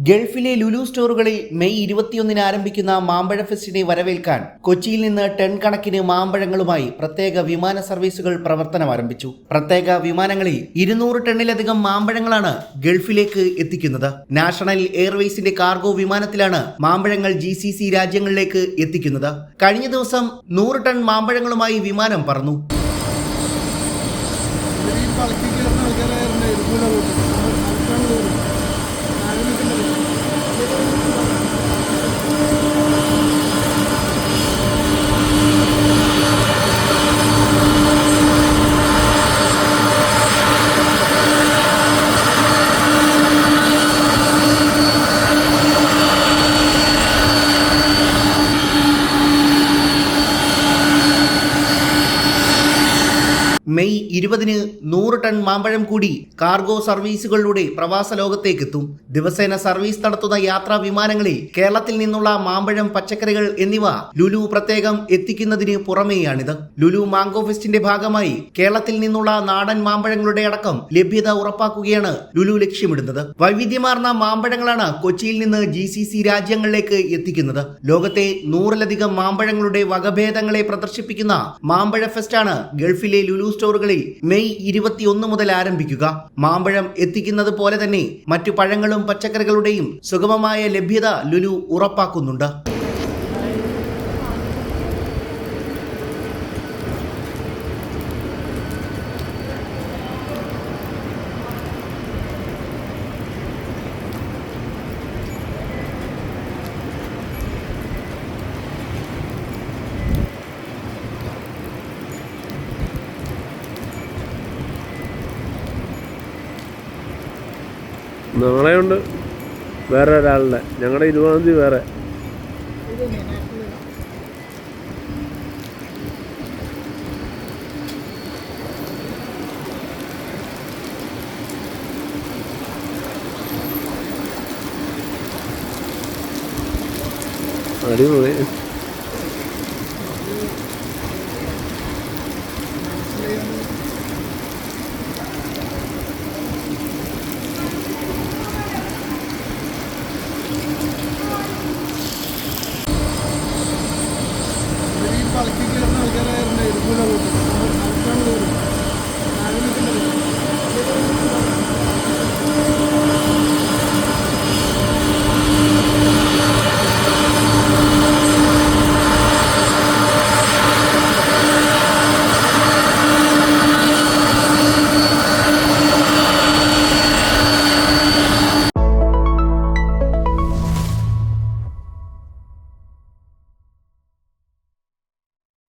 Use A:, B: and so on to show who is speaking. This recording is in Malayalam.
A: ഗൾഫിലെ ലുലു സ്റ്റോറുകളിൽ മെയ് 21 ആരംഭിക്കുന്ന മാമ്പഴ ഫെസ്റ്റിനെ വരവേൽക്കാൻ കൊച്ചിയിൽ നിന്ന് ടൺ കണക്കിന് മാമ്പഴങ്ങളുമായി പ്രത്യേക വിമാന സർവീസുകൾ പ്രവർത്തനം ആരംഭിച്ചു. പ്രത്യേക വിമാനങ്ങളിൽ 200 ടണ്ണിലധികം മാമ്പഴങ്ങളാണ് ഗൾഫിലേക്ക് എത്തിക്കുന്നത്. നാഷണൽ എയർവേസിന്റെ കാർഗോ വിമാനത്തിലാണ് മാമ്പഴങ്ങൾ GCC രാജ്യങ്ങളിലേക്ക് എത്തിക്കുന്നത്. കഴിഞ്ഞ ദിവസം 100 ടൺ മാമ്പഴങ്ങളുമായി വിമാനം പറന്നു. മെയ് 20 100 ടൺ മാമ്പഴം കൂടി കാർഗോ സർവീസുകളിലൂടെ പ്രവാസ ലോകത്തേക്കെത്തും. ദിവസേന സർവീസ് നടത്തുന്ന യാത്രാ വിമാനങ്ങളിൽ കേരളത്തിൽ നിന്നുള്ള മാമ്പഴം, പച്ചക്കറികൾ എന്നിവ ലുലു പ്രത്യേകം എത്തിക്കുന്നതിന് പുറമേയാണിത്. ലുലു മാംഗോ ഫെസ്റ്റിന്റെ ഭാഗമായി കേരളത്തിൽ നിന്നുള്ള നാടൻ മാമ്പഴങ്ങളുടെ അടക്കം ലഭ്യത ഉറപ്പാക്കുകയാണ് ലുലു ലക്ഷ്യമിടുന്നത്. വൈവിധ്യമാർന്ന മാമ്പഴങ്ങളാണ് കൊച്ചിയിൽ നിന്ന് GCC രാജ്യങ്ങളിലേക്ക് എത്തിക്കുന്നത്. ലോകത്തെ 100-ലധികം മാമ്പഴങ്ങളുടെ വകഭേദങ്ങളെ പ്രദർശിപ്പിക്കുന്ന മാമ്പഴ ഫെസ്റ്റാണ് ഗൾഫിലെ ലുലു സ്റ്റോറുകളിൽ മെയ് 21 മുതൽ ആരംഭിക്കുക. മാമ്പഴം എത്തിക്കുന്നത് പോലെ തന്നെ മറ്റു പഴങ്ങളും പച്ചക്കറികളുടെയും സുഗമമായ ലഭ്യത ലുലു ഉറപ്പാക്കുന്നുണ്ട്.
B: നാളെ ഉണ്ട് വേറെ ഒരാളുടെ, ഞങ്ങളുടെ 20-ാം തീയതി വേറെ. അടിപൊളി.